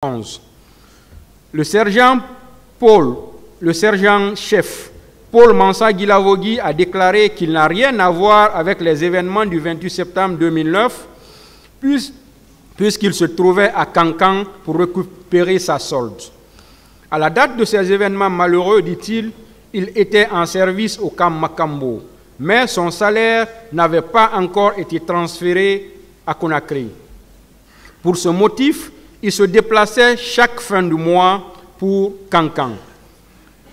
11. Le sergent-chef Paul Mansa Guilavogui a déclaré qu'il n'a rien à voir avec les événements du 28 septembre 2009 puisqu'il se trouvait à Kankan pour récupérer sa solde. À la date de ces événements malheureux, dit-il, il était en service au camp Makambo, mais son salaire n'avait pas encore été transféré à Conakry. Pour ce motif, il se déplaçait chaque fin du mois pour Kankan.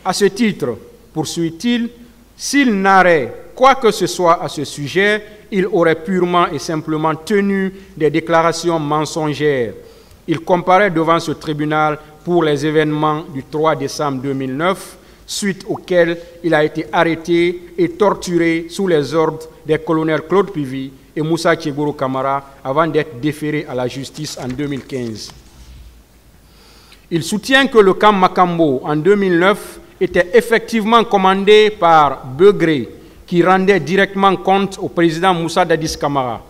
À ce titre, poursuit-il, s'il n'aurait quoi que ce soit à ce sujet, il aurait purement et simplement tenu des déclarations mensongères. Il comparaît devant ce tribunal pour les événements du 3 décembre 2009, suite auxquels il a été arrêté et torturé sous les ordres des colonels Claude Pivy et Moussa Tchegoro Camara avant d'être déféré à la justice en 2015. Il soutient que le camp Makambo en 2009 était effectivement commandé par Begré, qui rendait directement compte au président Moussa Dadis Camara.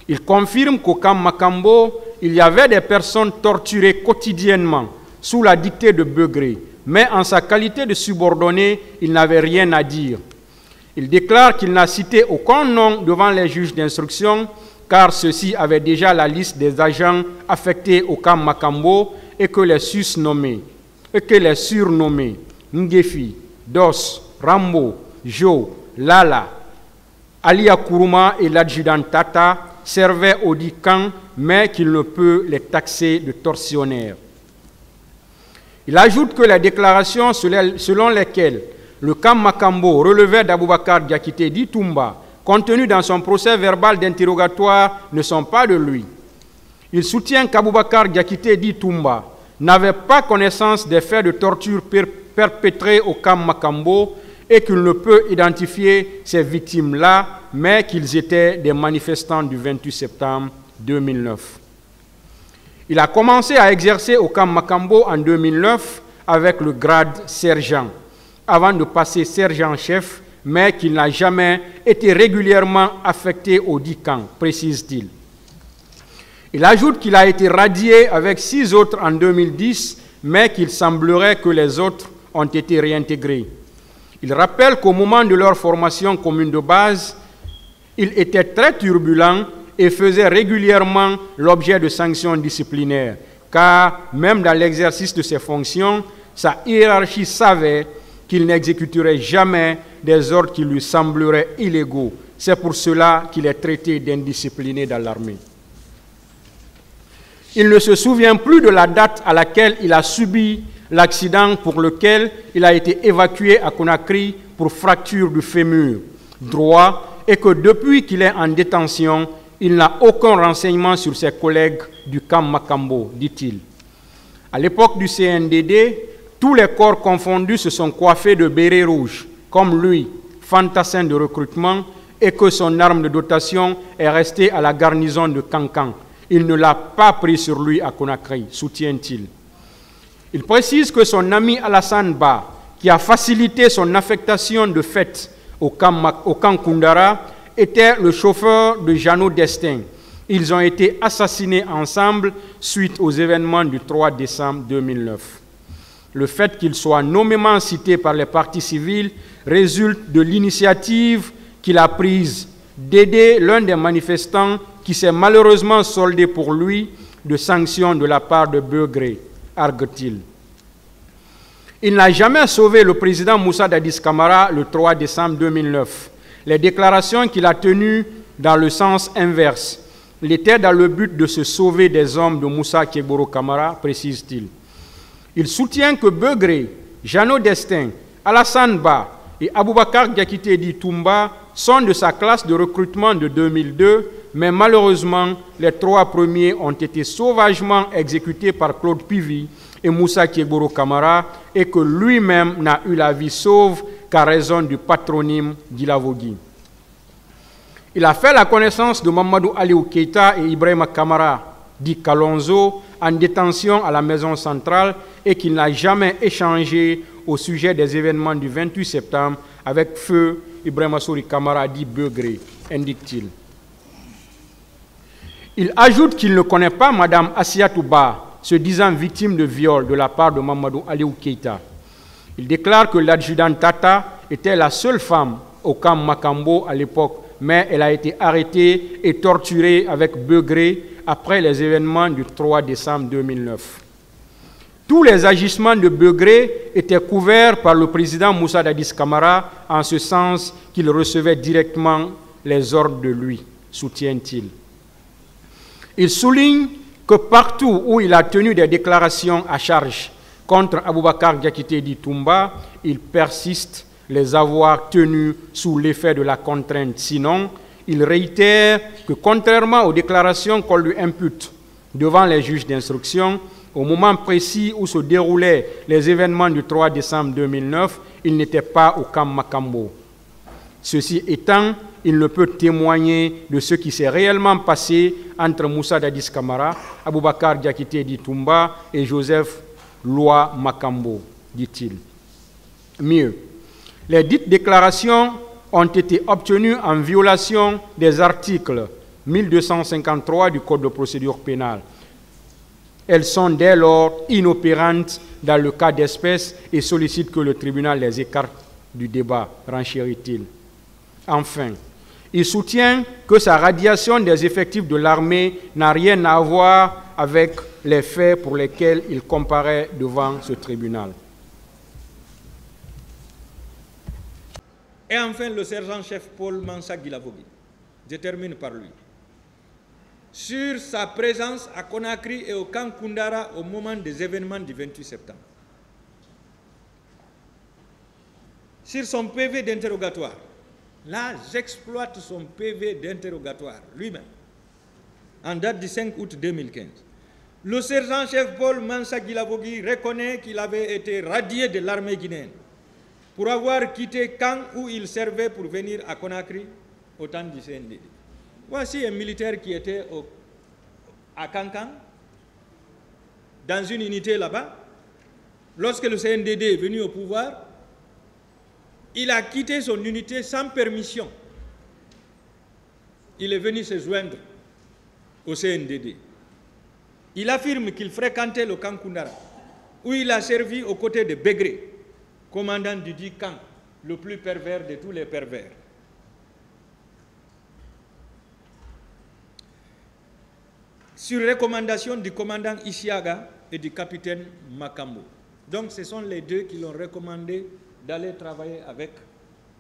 Il confirme qu'au camp Makambo, il y avait des personnes torturées quotidiennement sous la dictée de Begré, mais en sa qualité de subordonné, il n'avait rien à dire. Il déclare qu'il n'a cité aucun nom devant les juges d'instruction, car ceux-ci avaient déjà la liste des agents affectés au camp Makambo et que les surnommés Ngefi, Dos, Rambo, Jo, Lala, Alia Kourouma et l'adjudant Tata servaient au dit camp, mais qu'il ne peut les taxer de tortionnaires. Il ajoute que les déclarations selon lesquelles le camp Makambo relevait d'Aboubacar Diakité dit Toumba, contenues dans son procès verbal d'interrogatoire, ne sont pas de lui. Il soutient qu'Aboubacar Diakité dit Toumba n'avait pas connaissance des faits de torture perpétrés au camp Makambo et qu'il ne peut identifier ces victimes-là, mais qu'ils étaient des manifestants du 28 septembre 2009. Il a commencé à exercer au camp Makambo en 2009 avec le grade sergent, avant de passer sergent-chef, mais qu'il n'a jamais été régulièrement affecté au dit camp, précise-t-il. Il ajoute qu'il a été radié avec 6 autres en 2010, mais qu'il semblerait que les autres ont été réintégrés. Il rappelle qu'au moment de leur formation commune de base, il était très turbulent et faisait régulièrement l'objet de sanctions disciplinaires, car même dans l'exercice de ses fonctions, sa hiérarchie savait qu'il n'exécuterait jamais des ordres qui lui sembleraient illégaux. C'est pour cela qu'il est traité d'indiscipliné dans l'armée. Il ne se souvient plus de la date à laquelle il a subi l'accident pour lequel il a été évacué à Conakry pour fracture du fémur droit et que depuis qu'il est en détention, il n'a aucun renseignement sur ses collègues du camp Makambo, dit-il. À l'époque du CNDD, tous les corps confondus se sont coiffés de bérets rouges, comme lui, fantassin de recrutement, et que son arme de dotation est restée à la garnison de Kankan. Il ne l'a pas pris sur lui à Conakry, soutient-il. Il précise que son ami Alassane Ba, qui a facilité son affectation de fait au camp Koundara, était le chauffeur de Jeannot Destin. Ils ont été assassinés ensemble suite aux événements du 3 décembre 2009. Le fait qu'il soit nommément cité par les partis civils résulte de l'initiative qu'il a prise d'aider l'un des manifestants qui s'est malheureusement soldé pour lui de sanctions de la part de Begré, argue-t-il. Il n'a jamais sauvé le président Moussa Dadis Camara le 3 décembre 2009. Les déclarations qu'il a tenues dans le sens inverse l'étaient dans le but de se sauver des hommes de Moussa Tchegoro Camara, précise-t-il. Il soutient que Begré, Jeannot Destin, Alassane Ba et Aboubacar Diakité dit Toumba sont de sa classe de recrutement de 2002, mais malheureusement, les 3 premiers ont été sauvagement exécutés par Claude Pivy et Moussa Tchegoro Camara et que lui-même n'a eu la vie sauve qu'à raison du patronyme Guilavogui. Il a fait la connaissance de Mamadou Aliou Keïta et Ibrahima Kamara, dit Kalonzo, en détention à la maison centrale et qu'il n'a jamais échangé au sujet des événements du 28 septembre avec feu Ibrahima Souri Kamara, dit Begré, indique-t-il. Il ajoute qu'il ne connaît pas Mme Assiatou Ba, se disant victime de viol de la part de Mamadou Aliou Keïta. Il déclare que l'adjudant Tata était la seule femme au camp Makambo à l'époque, mais elle a été arrêtée et torturée avec Begré après les événements du 3 décembre 2009. Tous les agissements de Begré étaient couverts par le président Moussa Dadis Camara, en ce sens qu'il recevait directement les ordres de lui, soutient-il. Il souligne que partout où il a tenu des déclarations à charge contre Aboubakar Diakité Toumba, il persiste les avoir tenus sous l'effet de la contrainte. Sinon, il réitère que contrairement aux déclarations qu'on lui impute devant les juges d'instruction, au moment précis où se déroulaient les événements du 3 décembre 2009, il n'était pas au camp Makambo. Ceci étant, il ne peut témoigner de ce qui s'est réellement passé entre Moussa Dadis Camara, Aboubakar Diakité Toumba et Joseph Loi Makambo, dit-il. Mieux, les dites déclarations ont été obtenues en violation des articles 1253 du Code de procédure pénale. Elles sont dès lors inopérantes dans le cas d'espèce et sollicitent que le tribunal les écarte du débat, renchérit-il. Enfin, il soutient que sa radiation des effectifs de l'armée n'a rien à voir avec les faits pour lesquels il comparaît devant ce tribunal. Et enfin, le sergent-chef Paul Mansa Guilavogui. Je termine par lui. Sur sa présence à Conakry et au camp Koundara au moment des événements du 28 septembre. Sur son PV d'interrogatoire. Là, j'exploite son PV d'interrogatoire lui-même, en date du 5 août 2015. Le sergent-chef Paul Mansa Guilavogui reconnaît qu'il avait été radié de l'armée guinéenne pour avoir quitté Caen où il servait pour venir à Conakry au temps du CNDD. Voici un militaire qui était à Cancan, dans une unité là-bas. Lorsque le CNDD est venu au pouvoir, il a quitté son unité sans permission. Il est venu se joindre au CNDD. Il affirme qu'il fréquentait le camp Koundara, où il a servi aux côtés de Begré, commandant du dit camp, le plus pervers de tous les pervers. Sur recommandation du commandant Isiaga et du capitaine Makambo. Donc ce sont les deux qui l'ont recommandé d'aller travailler avec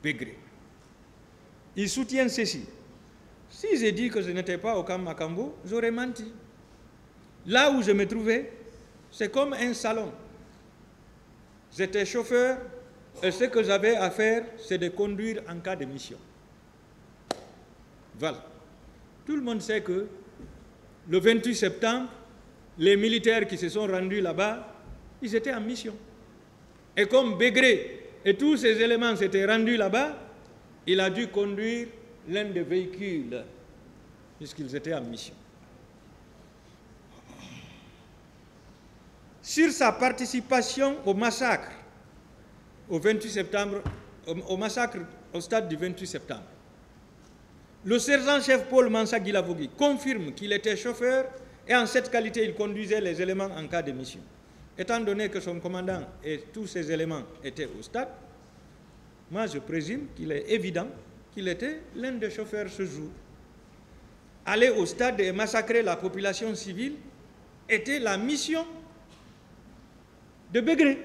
Begré. Il soutient ceci. Si j'ai dit que je n'étais pas au camp Makambo, j'aurais menti. Là où je me trouvais, c'est comme un salon. J'étais chauffeur et ce que j'avais à faire, c'est de conduire en cas de mission. Voilà. Tout le monde sait que le 28 septembre, les militaires qui se sont rendus là-bas, ils étaient en mission. Et comme Begré et tous ces éléments s'étaient rendus là-bas, il a dû conduire l'un des véhicules, puisqu'ils étaient en mission. Sur sa participation au massacre, au 28 septembre, au massacre au stade du 28 septembre, le sergent-chef Paul Mansa Guilavogui confirme qu'il était chauffeur et en cette qualité, il conduisait les éléments en cas de mission. Étant donné que son commandant et tous ses éléments étaient au stade, moi je présume qu'il est évident qu'il était l'un des chauffeurs ce jour. Aller au stade et massacrer la population civile était la mission de Begré.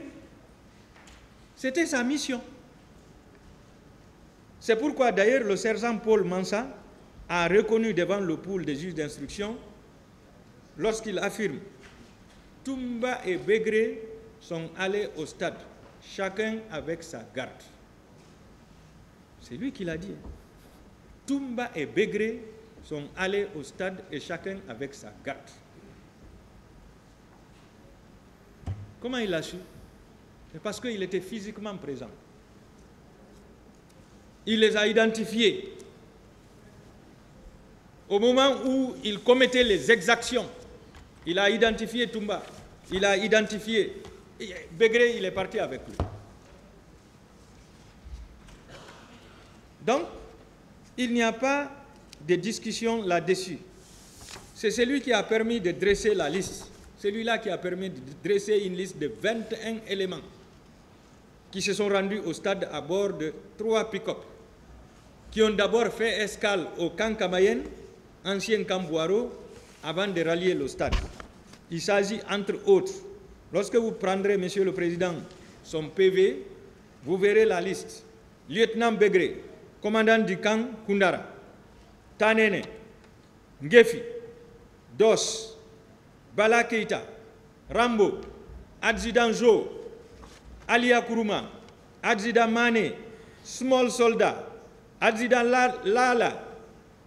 C'était sa mission. C'est pourquoi d'ailleurs le sergent Paul Mansa a reconnu devant le pool des juges d'instruction lorsqu'il affirme « Toumba et Begré sont allés au stade, chacun avec sa garde ». C'est lui qui l'a dit. Toumba et Begré sont allés au stade et chacun avec sa garde. Comment il l'a su? C'est parce qu'il était physiquement présent. Il les a identifiés. Au moment où il commettait les exactions, il a identifié Toumba, il a identifié Begré, il est parti avec lui. Donc, il n'y a pas de discussion là-dessus. C'est celui qui a permis de dresser la liste. celui-là qui a permis de dresser une liste de 21 éléments qui se sont rendus au stade à bord de 3 pick-up, qui ont d'abord fait escale au camp Kamayen, ancien camp Boiro, avant de rallier le stade. Il s'agit, entre autres, lorsque vous prendrez, Monsieur le Président, son PV, vous verrez la liste. Lieutenant Begré, commandant du camp Koundara, Tanene, Ngefi, Dos, Bala Keita, Rambo, adjudant Jo, Alia Kourouma, adjudant Mané, Small Soldat, adjudant Lala,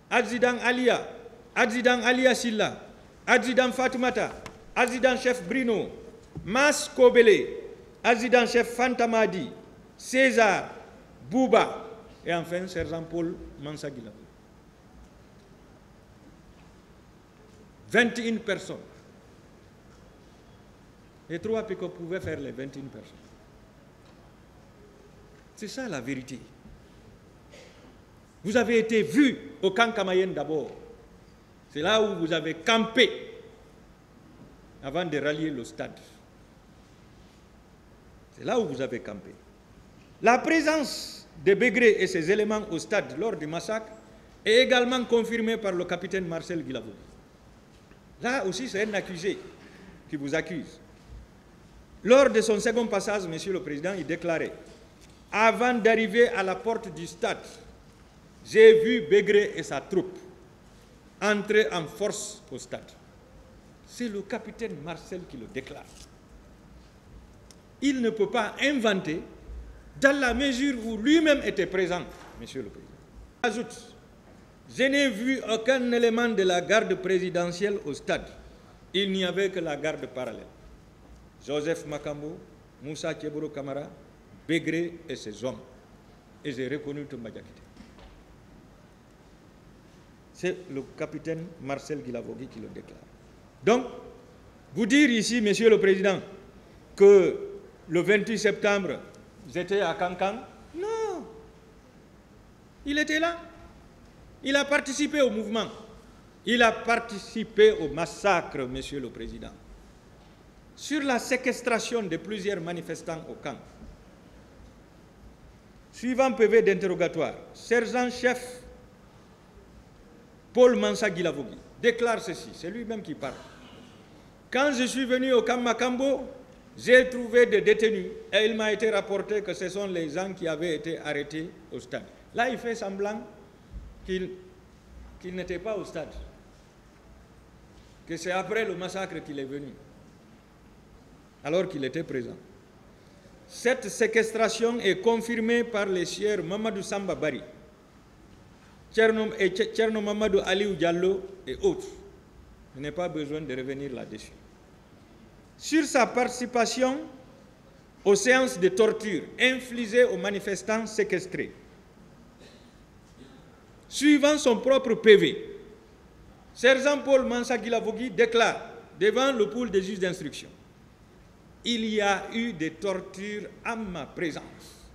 adjudant Alia, adjudant Alia Silla, adjudant Fatoumata, adjudant chef Brino, Mas Kobele, adjudant chef Fantamadi, César, Bouba, et enfin sergent Paul Mansa-Guila. 21 personnes. Et 3 pick-up pouvaient faire les 21 personnes. C'est ça la vérité. Vous avez été vus au camp Kamayen d'abord. C'est là où vous avez campé avant de rallier le stade. C'est là où vous avez campé. La présence de Begré et ses éléments au stade lors du massacre est également confirmée par le capitaine Marcel Guilavogui. Là aussi, c'est un accusé qui vous accuse. Lors de son second passage, Monsieur le Président, il déclarait « Avant d'arriver à la porte du stade, j'ai vu Begré et sa troupe entrer en force au stade. » C'est le capitaine Marcel qui le déclare. Il ne peut pas inventer dans la mesure où lui-même était présent, Monsieur le Président. Ajoute, je n'ai vu aucun élément de la garde présidentielle au stade. Il n'y avait que la garde parallèle. Joseph Makambo, Moussa Keboro Kamara, Begré et ses hommes. Et j'ai reconnu Toumba Diakité. C'est le capitaine Marcel Guilavogui qui le déclare. Donc, vous dire ici, Monsieur le Président, que le 28 septembre, j'étais à Kankan, non. Il était là. Il a participé au mouvement. Il a participé au massacre, Monsieur le Président. Sur la séquestration de plusieurs manifestants au camp. Suivant PV d'interrogatoire, sergent-chef Paul Mansa-Guilavogui déclare ceci, c'est lui-même qui parle. Quand je suis venu au camp Makambo, j'ai trouvé des détenus et il m'a été rapporté que ce sont les gens qui avaient été arrêtés au stade. Là, il fait semblant qu'il n'était pas au stade, que c'est après le massacre qu'il est venu, alors qu'il était présent. Cette séquestration est confirmée par les sieurs Mamadou Samba Bari, Tcherno Mamadou Aliou Diallo et autres. Je n'ai pas besoin de revenir là-dessus. Sur sa participation aux séances de torture infligées aux manifestants séquestrés, suivant son propre PV, sergent Paul Mansa-Guilavogui déclare devant le pool des juges d'instruction: il y a eu des tortures à ma présence.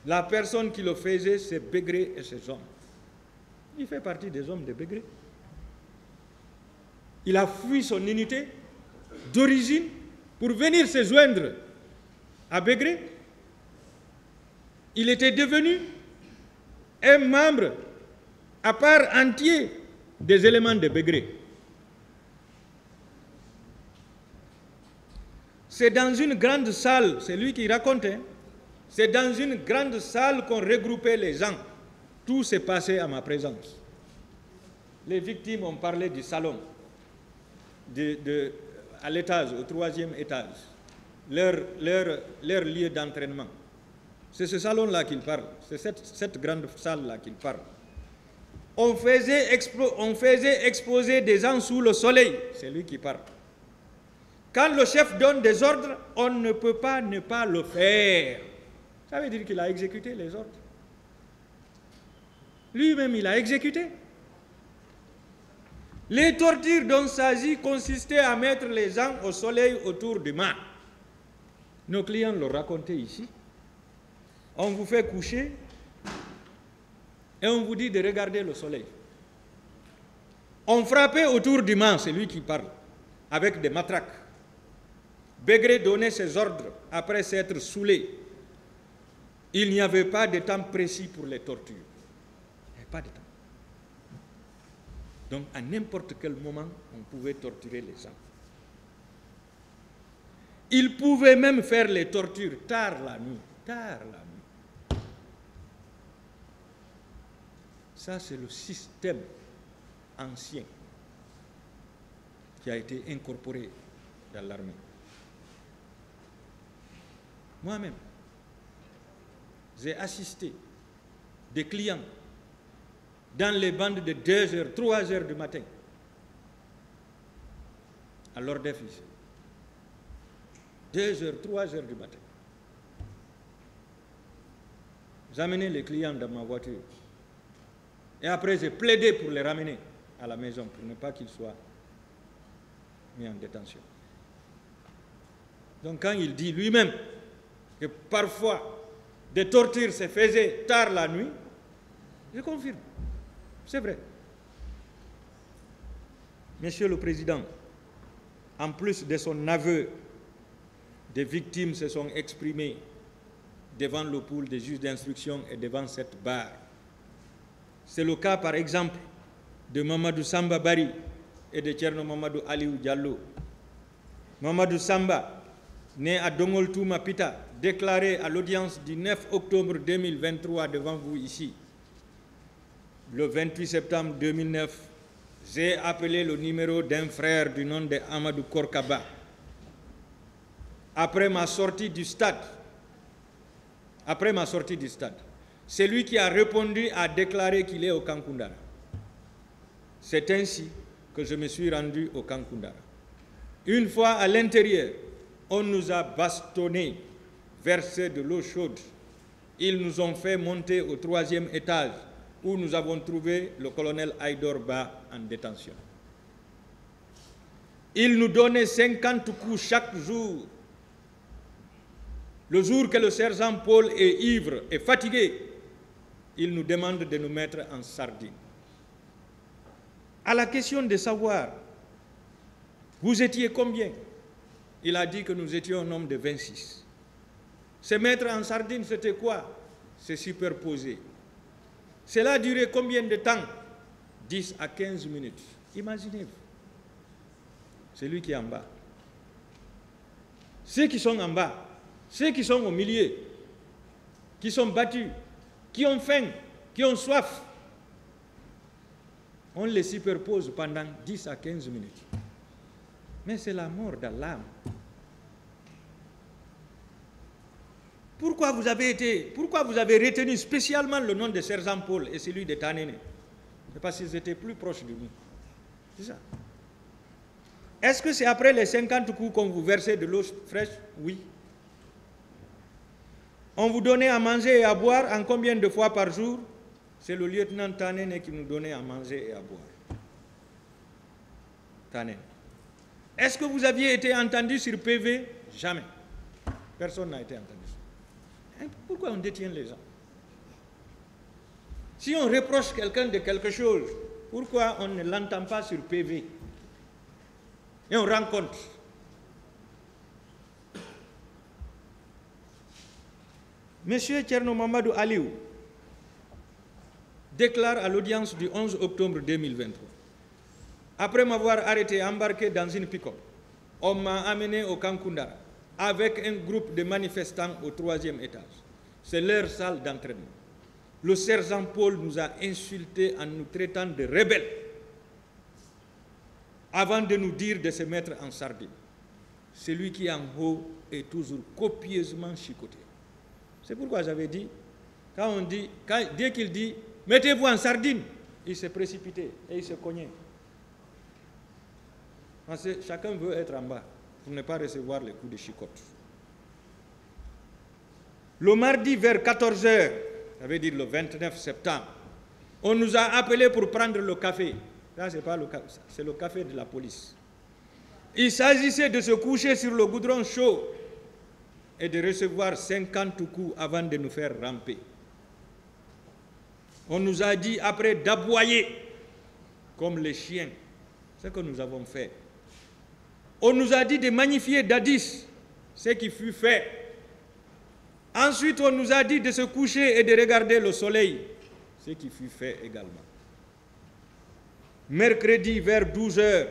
La personne qui le faisait, c'est Begré et ses hommes. Il fait partie des hommes de Begré. Il a fui son unité d'origine pour venir se joindre à Begré. Il était devenu un membre à part entière des éléments de Begré. C'est dans une grande salle, c'est lui qui racontait, c'est dans une grande salle qu'on regroupait les gens. Tout s'est passé à ma présence. Les victimes ont parlé du salon, à l'étage, au 3e étage, leur lieu d'entraînement. C'est ce salon-là qu'ils parlent, c'est cette grande salle-là qu'ils parlent. On faisait exposer des gens sous le soleil, c'est lui qui parle. Quand le chef donne des ordres, on ne peut pas ne pas le faire. Ça veut dire qu'il a exécuté les ordres. Lui-même, il a exécuté. Les tortures dont il s'agit consistaient à mettre les gens au soleil autour du mât. Nos clients l'ont raconté ici. On vous fait coucher et on vous dit de regarder le soleil. On frappait autour du mât, c'est lui qui parle. avec des matraques. Begré donnait ses ordres après s'être saoulé. Il n'y avait pas de temps précis pour les tortures. Il n'y avait pas de temps. Donc, à n'importe quel moment, on pouvait torturer les gens. Il pouvait même faire les tortures tard la nuit. Tard la nuit. Ça, c'est le système ancien qui a été incorporé dans l'armée. Moi-même, j'ai assisté des clients dans les bandes de 2 heures, 3 heures du matin, à l'ordre des fils. 2 heures, 3 heures du matin. J'amenais les clients dans ma voiture. Et après, j'ai plaidé pour les ramener à la maison, pour ne pas qu'ils soient mis en détention. Donc quand il dit lui-même que parfois des tortures se faisaient tard la nuit, je confirme. C'est vrai. Monsieur le Président, en plus de son aveu, des victimes se sont exprimées devant le pool des juges d'instruction et devant cette barre. C'est le cas, par exemple, de Mamadou Samba Bari et de Tcherno Mamadou Aliou Diallo. Mamadou Samba, né à Dongoltouma Pita, déclaré à l'audience du 9 octobre 2023 devant vous ici. Le 28 septembre 2009, j'ai appelé le numéro d'un frère du nom de Amadou Korkaba. Après ma sortie du stade, c'est lui qui a répondu à déclarer qu'il est au camp Koundara. C'est ainsi que je me suis rendu au camp Koundara. Une fois à l'intérieur, on nous a bastonnés, versé de l'eau chaude. Ils nous ont fait monter au 3e étage où nous avons trouvé le colonel Aïdor Ba en détention. Ils nous donnaient 50 coups chaque jour. Le jour que le sergent Paul est ivre et fatigué, il nous demande de nous mettre en sardine. À la question de savoir, vous étiez combien? Il a dit que nous étions un nombre de 26. Se mettre en sardine, c'était quoi? Se superposer. Cela a duré combien de temps? 10 à 15 minutes. Imaginez-vous. C'est lui qui est en bas. Ceux qui sont en bas, ceux qui sont au milieu, qui sont battus, qui ont faim, qui ont soif, on les superpose pendant 10 à 15 minutes. Mais c'est la mort dans l'âme. Pourquoi vous avez retenu spécialement le nom de sergent Paul et celui de Tanene? C'est parce qu'ils étaient plus proches de nous. C'est ça. Est-ce que c'est après les 50 coups qu'on vous versait de l'eau fraîche? Oui. On vous donnait à manger et à boire en combien de fois par jour? C'est le lieutenant Tanene qui nous donnait à manger et à boire. Tanene. Est-ce que vous aviez été entendu sur PV? Jamais. Personne n'a été entendu. Pourquoi on détient les gens? Si on reproche quelqu'un de quelque chose, pourquoi on ne l'entend pas sur PV? Et on rencontre. Monsieur Tcherno Mamadou Aliou déclare à l'audience du 11 octobre 2023, après m'avoir arrêté et embarqué dans une pick-up, on m'a amené au camp Koundara avec un groupe de manifestants au 3e étage. C'est leur salle d'entraînement. Le sergent Paul nous a insultés en nous traitant de rebelles avant de nous dire de se mettre en sardine. Celui qui est en haut est toujours copieusement chicoté. C'est pourquoi j'avais dit, dès qu'il dit « mettez-vous en sardine », il s'est précipité et il se cognait. Parce que chacun veut être en bas pour ne pas recevoir les coups de chicotte. Le mardi vers 14h, ça veut dire le 29 septembre, on nous a appelés pour prendre le café. Là, ce n'est pas le café, c'est le café de la police. Il s'agissait de se coucher sur le goudron chaud et de recevoir 50 coups avant de nous faire ramper. On nous a dit après d'aboyer comme les chiens, ce que nous avons fait. On nous a dit de magnifier Dadis, ce qui fut fait. Ensuite, on nous a dit de se coucher et de regarder le soleil, ce qui fut fait également. Mercredi, vers 12 heures,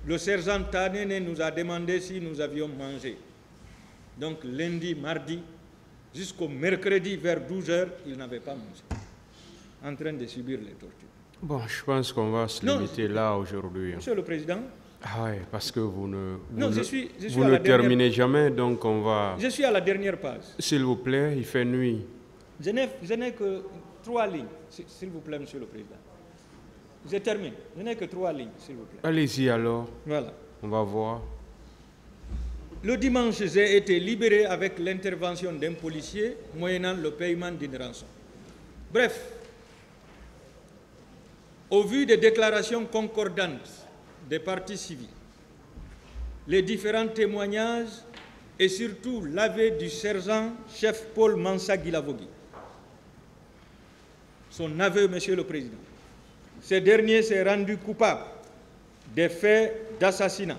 le sergent Tanene nous a demandé si nous avions mangé. Donc lundi, mardi, jusqu'au mercredi, vers 12 heures, il n'avait pas mangé, en train de subir les tortures. Bon, je pense qu'on va se limiter là aujourd'hui. Monsieur le Président. Ah oui, parce que vous ne terminez jamais, donc on va... Je suis à la dernière page. S'il vous plaît, il fait nuit. Je n'ai que 3 lignes, s'il vous plaît, Monsieur le Président. Je termine. Je n'ai que 3 lignes, s'il vous plaît. Allez-y alors. Voilà. On va voir. Le dimanche, j'ai été libéré avec l'intervention d'un policier, moyennant le paiement d'une rançon. Bref, au vu des déclarations concordantes des parties civiles, les différents témoignages et surtout l'aveu du sergent-chef Paul Mansa Guilavogui, son aveu, Monsieur le Président, ce dernier s'est rendu coupable des faits d'assassinat,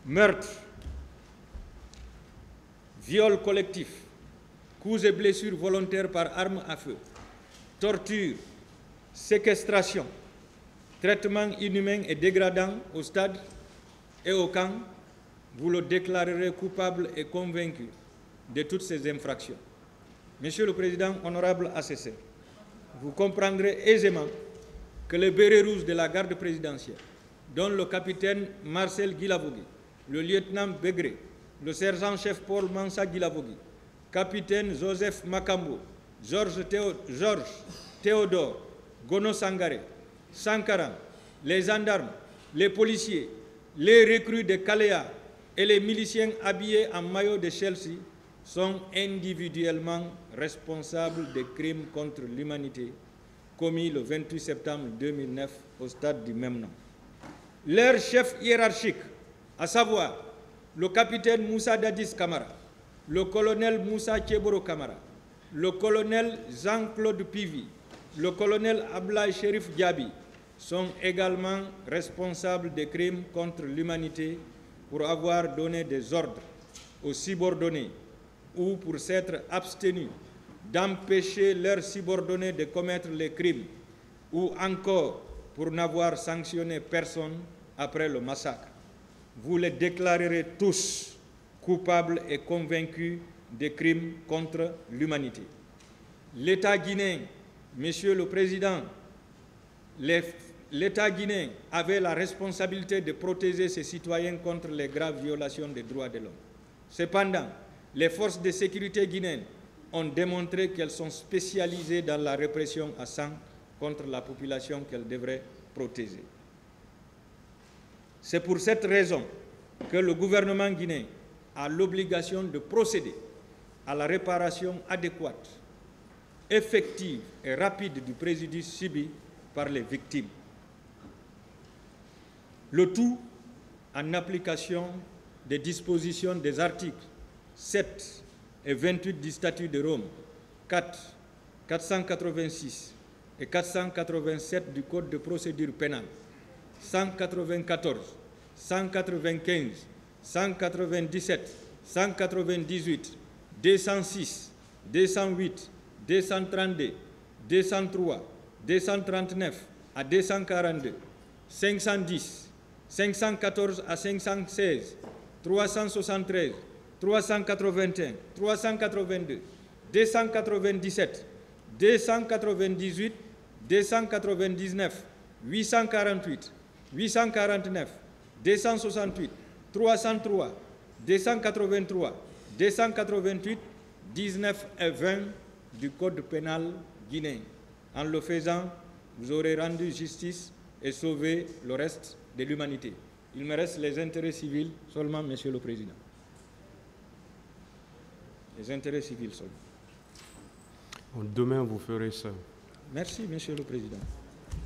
meurtre, viol collectif, coups et blessures volontaires par arme à feu, torture, séquestration, traitement inhumain et dégradant au stade et au camp. Vous le déclarerez coupable et convaincu de toutes ces infractions. Monsieur le Président, honorable assesseur, vous comprendrez aisément que les bérets rouges de la garde présidentielle, dont le capitaine Marcel Guilavogui, le lieutenant Begré, le sergent-chef Paul Mansa Guilavogui, capitaine Joseph Makambo, Georges Théodore, Gono Sangaré, Sankara, les gendarmes, les policiers, les recrues de Kalea et les miliciens habillés en maillot de Chelsea sont individuellement responsables des crimes contre l'humanité commis le 28 septembre 2009 au stade du même nom. Leur chef hiérarchique, à savoir le capitaine Moussa Dadis Kamara, le colonel Moussa Tcheboro Kamara, le colonel Jean-Claude Pivi, le colonel Ablaye Sherif Diaby, sont également responsables des crimes contre l'humanité pour avoir donné des ordres aux subordonnés ou pour s'être abstenus d'empêcher leurs subordonnés de commettre les crimes ou encore pour n'avoir sanctionné personne après le massacre. Vous les déclarerez tous coupables et convaincus des crimes contre l'humanité. L'État guinéen, Monsieur le Président, l'État guinéen avait la responsabilité de protéger ses citoyens contre les graves violations des droits de l'homme. Cependant, les forces de sécurité guinéennes ont démontré qu'elles sont spécialisées dans la répression à sang contre la population qu'elles devraient protéger. C'est pour cette raison que le gouvernement guinéen a l'obligation de procéder à la réparation adéquate, effective et rapide du préjudice subi par les victimes. Le tout en application des dispositions des articles 7 et 28 du statut de Rome, 4, 486 et 487 du Code de procédure pénale, 194, 195, 197, 198, 206, 208, 232, 203, 239 à 242, 510, 514 à 516, 373, 381, 382, 297, 298, 299, 848, 849, 268, 303, 283, 288, 19 et 20 du Code pénal guinéen. En le faisant, vous aurez rendu justice et sauvé le reste de l'humanité. Il me reste les intérêts civils seulement, Monsieur le Président. Les intérêts civils seulement. Demain, vous ferez ça. Merci, Monsieur le Président.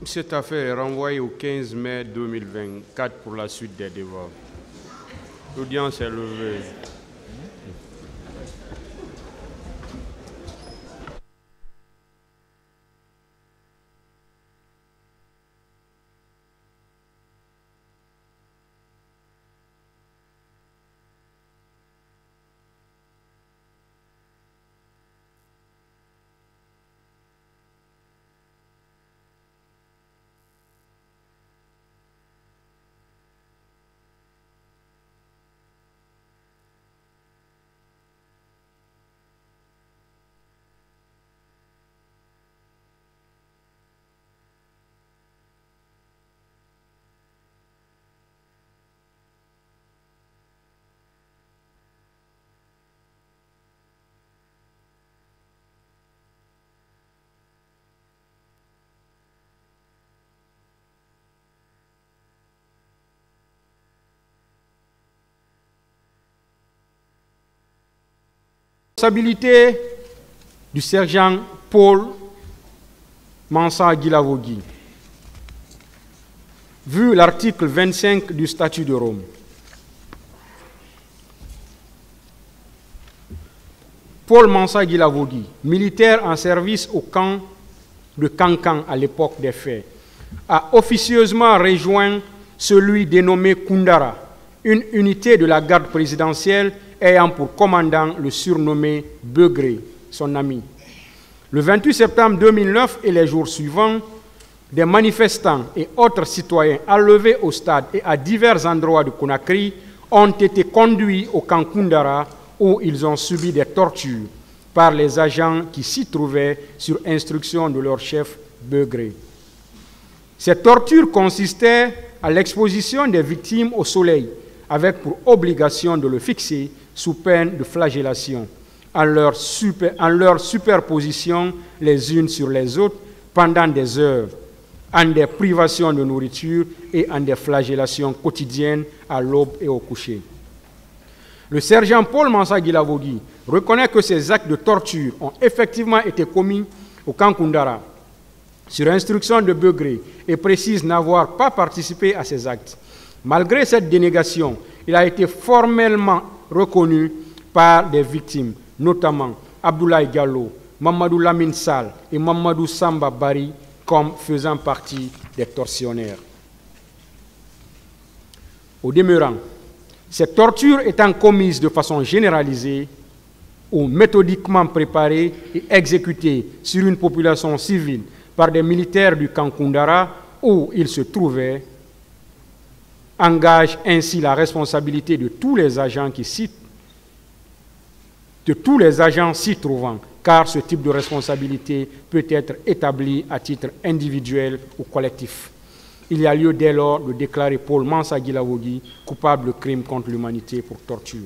Cette affaire est renvoyée au 15 mai 2024 pour la suite des débats. L'audience est levée. Responsabilité du sergent Paul Mansa Guilavogui. Vu l'article 25 du Statut de Rome, Paul Mansa Guilavogui, militaire en service au camp de Kankan à l'époque des faits, a officieusement rejoint celui dénommé Koundara, une unité de la garde présidentielle ayant pour commandant le surnommé Begré, son ami. Le 28 septembre 2009 et les jours suivants, des manifestants et autres citoyens enlevés au stade et à divers endroits de Conakry ont été conduits au camp Koundara où ils ont subi des tortures par les agents qui s'y trouvaient sur instruction de leur chef Begré. Ces tortures consistaient à l'exposition des victimes au soleil, avec pour obligation de le fixer sous peine de flagellation, en leur superposition les unes sur les autres pendant des heures, en des privations de nourriture et en des flagellations quotidiennes à l'aube et au coucher. Le sergent Paul Mansa Guilavogui reconnaît que ces actes de torture ont effectivement été commis au camp Koundara, sur instruction de Begré, et précise n'avoir pas participé à ces actes. Malgré cette dénégation, il a été formellement reconnu par des victimes, notamment Abdoulaye Gallo, Mamadou Lamine Sall et Mamadou Samba Bari, comme faisant partie des tortionnaires. Au demeurant, ces tortures étant commises de façon généralisée ou méthodiquement préparées et exécutées sur une population civile par des militaires du camp Koundara où ils se trouvaient, engage ainsi la responsabilité de tous les agents s'y trouvant, car ce type de responsabilité peut être établi à titre individuel ou collectif. Il y a lieu dès lors de déclarer Paul Mansa Guilavogui coupable de crimes contre l'humanité pour torture.